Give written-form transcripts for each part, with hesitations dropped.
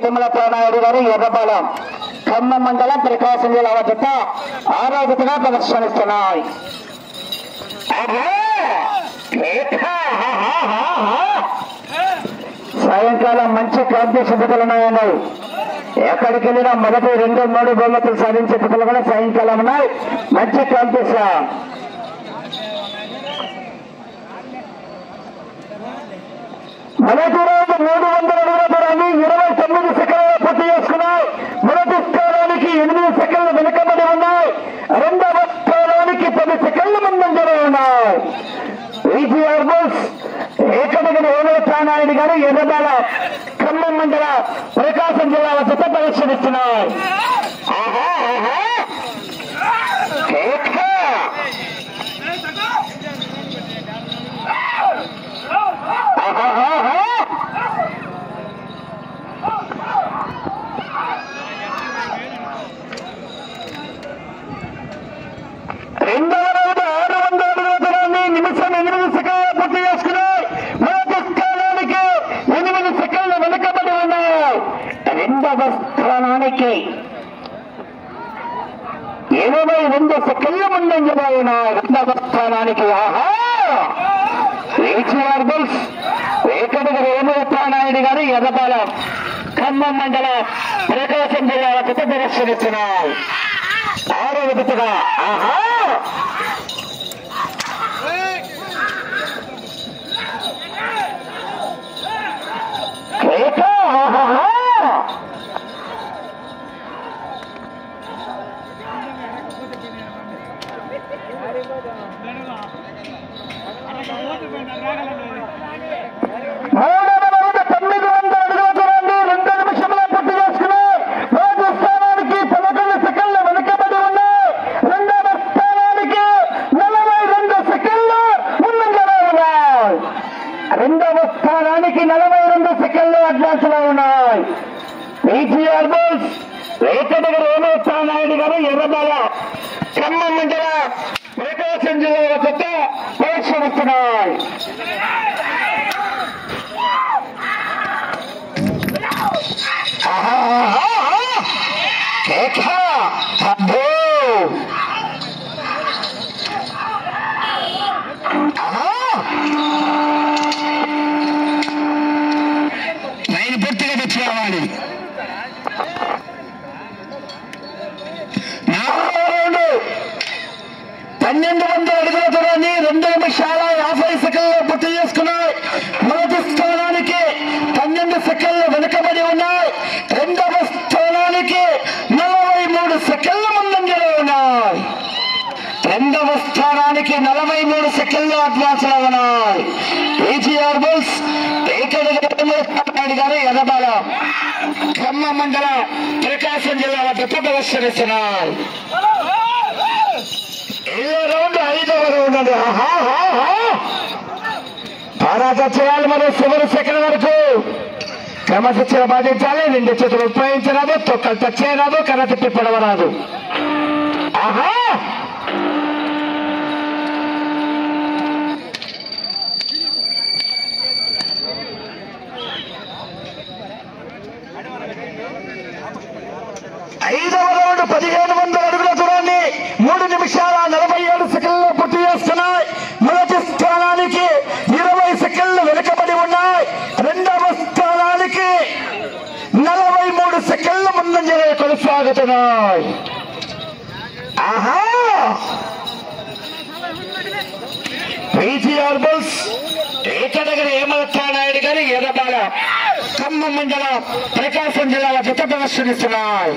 తిమ్మలనాయుడు గారు ఎర్రపాలెం ఖమ్మం మండలం ప్రకాశం జిల్లా జత ఆరోగ్యతగా ప్రదర్శనిస్తున్నాయి. సాయంకాలం మంచి కాంపిటీషన్ ఉన్నాయి. ఎక్కడికి వెళ్ళినా మొదటి 2-3 బహుమతులు సాధించే పిల్లలు కూడా సాయంకాలం ఉన్నాయి. మంచి కాంపిటీషన్. మొదటి రోజు 300 అడుగుల దూరాన్ని 29 సెకండ్లు పూర్తి చేసుకున్నాయి. మొదటి స్థానానికి 8 సెకండ్లు వెనుకబడి ఉన్నాయి. రెండవ స్థానానికి 10 సెకండ్లు ముందంజలో ఉన్నాయి. ఈజీఆర్ బుల్స్ ఏకదగిన నాయుడు గారు ఎర్రబాలెం ఖమ్మం మండల ప్రకాశం జిల్లా జత ప్రదర్శనిస్తున్నాయి. రెండవ రోజు 600 అడుగుల దూరాన్ని నిమిషం 8 సెకండ్లు పూర్తి చేసుకున్నాయి. మొదటి స్థానానికి 8 సెకండ్లు వెనుకబడి ఉన్నాయి. రెండవ స్థానానికి 22 సెకండ్ల ముందంజలో ఉన్నాయి. రెండవ స్థానానికి ఈజీఆర్ బుల్స్ ఏకదగిన నాయుడు గారు ఎర్రపాలెం ఖమ్మం మండల ప్రకాశం జిల్లా జత ప్రదర్శనిస్తున్నారు. 6వ జతగా ఈజీఆర్ బుల్స్ ఏకదగిన నాయుడు గారు ఎర్రబాలెం ఖమ్మం మండల ప్రకాశం జిల్లా జత ప్రదర్శనిస్తున్నాయి. లైన్ పూర్తిగా తెచ్చి రావాలి. 1200 అడుగుల దూరాన్ని 2 నిమిషాల 50 సెకండ్లు పూర్తి చేసుకున్నాయి. మొదటి స్థానానికి 12 సెకండ్లు వెనుకబడి ఉన్నాయి. రెండవ స్థానానికి 43 సెకండ్ల ముందంజలో ఉన్నాయి. రెండవ స్థానానికి 43 సెకండ్లు అడ్వాన్స్ లో ఉన్నాయి. ఈజీఆర్ బుల్స్ ఏకదగిన గారు ఎర్రబాలెం ఖమ్మం మండల ప్రకాశం జిల్లా జత ప్రదర్శనిస్తున్నారు. 5వ రౌండ్ అండి. పోరాటం చేయాలి. మరి చివరి సెకండ్ వరకు క్రమశిక్షణ పాటించాలి. 2 చేతులు ఉపయోగించరాదు, తొక్కలు టచ్ చేయరాదు, కర్ర తిప్పి పడవరాదు. 5వ రౌండ్ 1500 అడుగుల దూరాన్ని 3 నిమిషాల 47 సెకండ్లు పూర్తి చేస్తున్నాయి. మొదటి స్థానానికి 20 సెకండ్లు వెనుకబడి ఉన్నాయి. రెండవ స్థానానికి 43 సెకండ్ల ముందంజలో కొనసాగుతున్నాయి. ఈజీఆర్ బుల్స్ ఏకదగిన నాయుడు గారు ఎర్రబాలెం ఖమ్మం మండల ప్రకాశం జిల్లా జత ప్రదర్శనిస్తున్నాయి.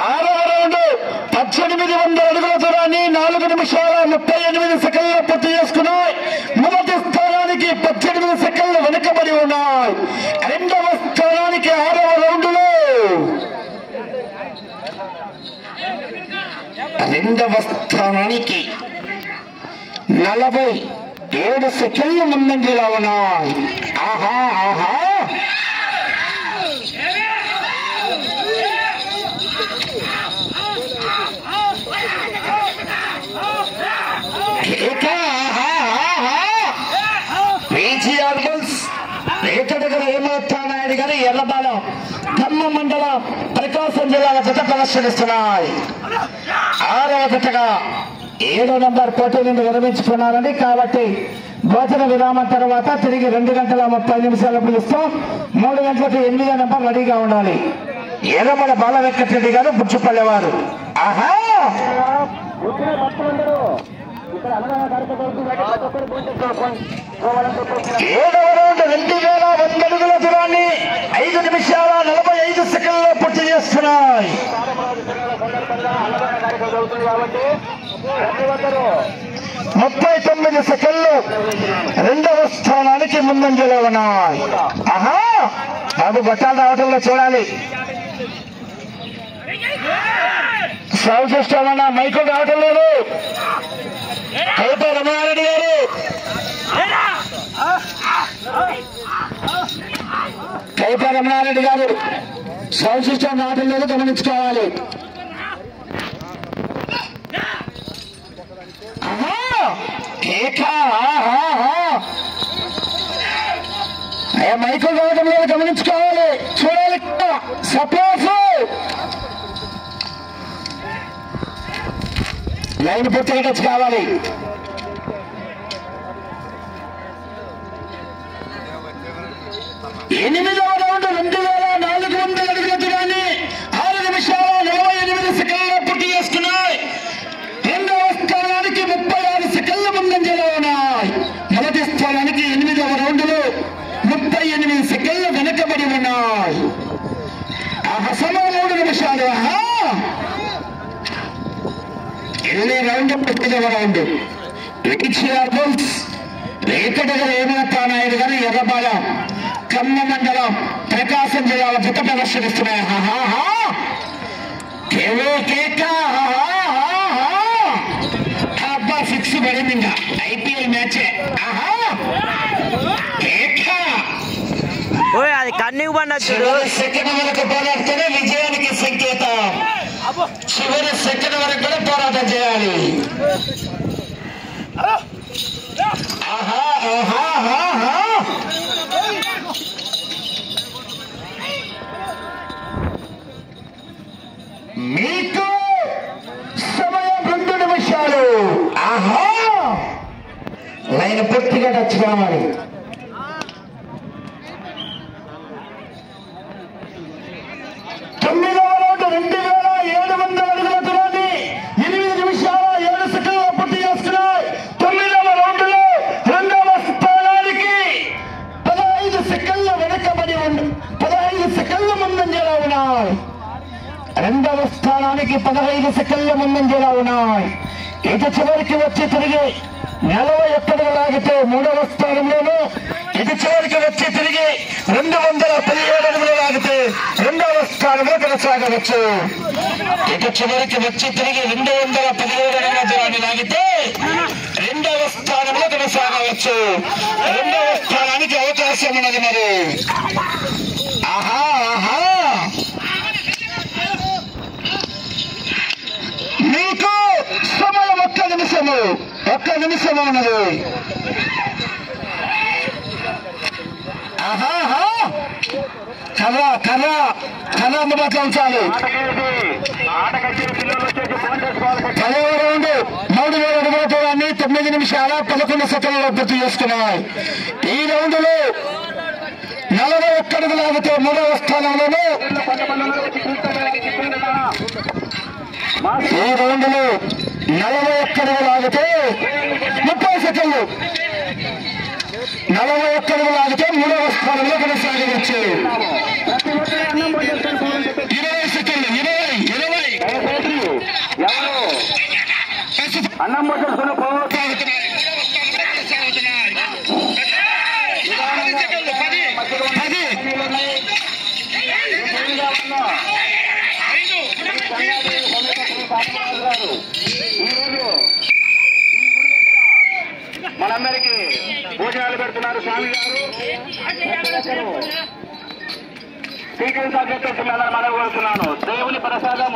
ఆరవ రౌండ్ 1800 అడుగుల దూరాన్ని 4 నిమిషాల 38 సెకండ్లు పూర్తి చేసుకున్నాయి. మొదటి స్థానానికి 18 సెకండ్లు వెనుకబడి ఉన్నాయి. రెండవ స్థానానికి 6వ రౌండ్లో రెండవ స్థానానికి 47 సెకండ్లు ముందంజలో ఉన్నాయి. ఆహా ఆహా నాయుడు గారు ఎర్రబాలెం ఖమ్మం మండలం ప్రకాశం జిల్లాల జత ప్రదర్శనిస్తున్నాయి. 6వ జతగా 7వ నంబర్ పోటీ నుండి విరమించుకున్నారండి. కాబట్టి భోజన విరామం తర్వాత తిరిగి 2 గంటల 30 నిమిషాలు పిలుస్తాం. 3 గంటలకు 8వ నంబర్ రెడీగా ఉండాలి. ఎర్రమల బాల వెంకటరెడ్డి గారు బుచ్చుపల్లె వారు. ఆహా 7వ రౌండ్ 2100 అడుగుల దూరాన్ని 5 నిమిషాల 45 సెకండ్లలో పూర్తి చేస్తున్నాయి. 39 సెకండ్లు 2వ స్థానానికి ముందంజలో ఉన్నాయి. ఆహా బాబు గట్టాలు రావటంలో చూడాలి. సౌండ్ సిస్టమ్ అన్న మైకులు రావటం లేదు. కైప రమణారెడ్డి గారు సౌండ్ సిస్టమ్ రావటం లేదు, గమనించుకోవాలి. మైకులు రావటం లేదు, గమనించుకోవాలి, చూడాలి. సపోజ్ లైన్ పూర్తిగా టచ్ కావాలి. 8వ రౌండ్ 2400 అడుగుల దూరాన్ని 6 నిమిషాల 48 సెకండ్లలో పూర్తి చేసుకున్నాయి. 2వ స్థానానికి 36 సెకండ్ల ముందంజలో ఉన్నాయి. మొదటి స్థానానికి 8వ రౌండ్లో 38 సెకండ్లు వెనకబడి ఉన్నాయి. సమయం 3 నిమిషాలు. ఎన్ని రౌండ్ 9వ రౌండ్ రేకటగల ఏమవుతానాయుడు గారు ఎర్రబాలెం ఖమ్మం మండలం ప్రకాశం జిల్లాల జత ప్రదర్శనిస్తున్నాయి. అబ్బా 6 పడింది. ఇంకా ఐపీఎల్ మ్యాచ్. అది కన్నీకు పండొచ్చు. సెకండ్ వరకు పోరాడితేనే విజయానికి సంకేతం. చివరి సెకండ్ వరకు కూడా పోరాటం చేయాలి. మీకు సమయం 2 నిమిషాలు. లైన్ పూర్తిగా టచ్ కావాలి. 9వ రౌండ్ 2700 అడుగుల దూరాన్ని 8 నిమిషాల 7 సెకండ్ల పూర్తి చేస్తున్నాయి. 9వ రౌండ్ లో 2వ స్థానానికి 15 సెకండ్ల వెనకబడి 15 సెకండ్ల ముందంజలో ఉన్నాయి. 2వ స్థానానికి 15 సెకండ్ల ముందంజలో ఉన్నాయి. ఇటు చివరికి వచ్చి తిరిగి 41 అడుగులు లాగితే 3వ స్థానంలోనూ, ఇటు చివరికి వచ్చి తిరిగి 217 అడుగులు లాగితే 2వ స్థానంలో కొనసాగవచ్చు. ఇటు చివరికి వచ్చి తిరిగి 217 అడుగుల దూరాన్ని లాగితే 2వ స్థానంలో కొనసాగవచ్చు. 2వ స్థానానికి అవకాశం ఉన్నది. మరి మీకు సమయం 1 నిమిషము ఉన్నది. కర్ర అందుబాటులో ఉంచాలి. 10వ రౌండ్ 3000 అడుగుల దూరాన్ని 9 నిమిషాల 11 సెకండ్లలో పూర్తి చేసుకున్నాయి. ఈ రౌండ్ లో 41 అడుగులు లాగితే 3వ స్థానంలోనూ, ఈ రౌండ్ లో 41 అడుగులు లాగితే 30 సెకండ్లు, 41 అడుగులు లాగితే 3వ స్థానంలో కొనసాగవచ్చు. 20 సెకండ్లు 20 అన్నం పోతున్నా మనందరికీ భోజనాలు పెడుతున్నారు స్వామి గారు. సీక్రెన్స్ ఆఫ్ చెప్పేసి మనం కోరుతున్నాను. దేవుని ప్రసాదం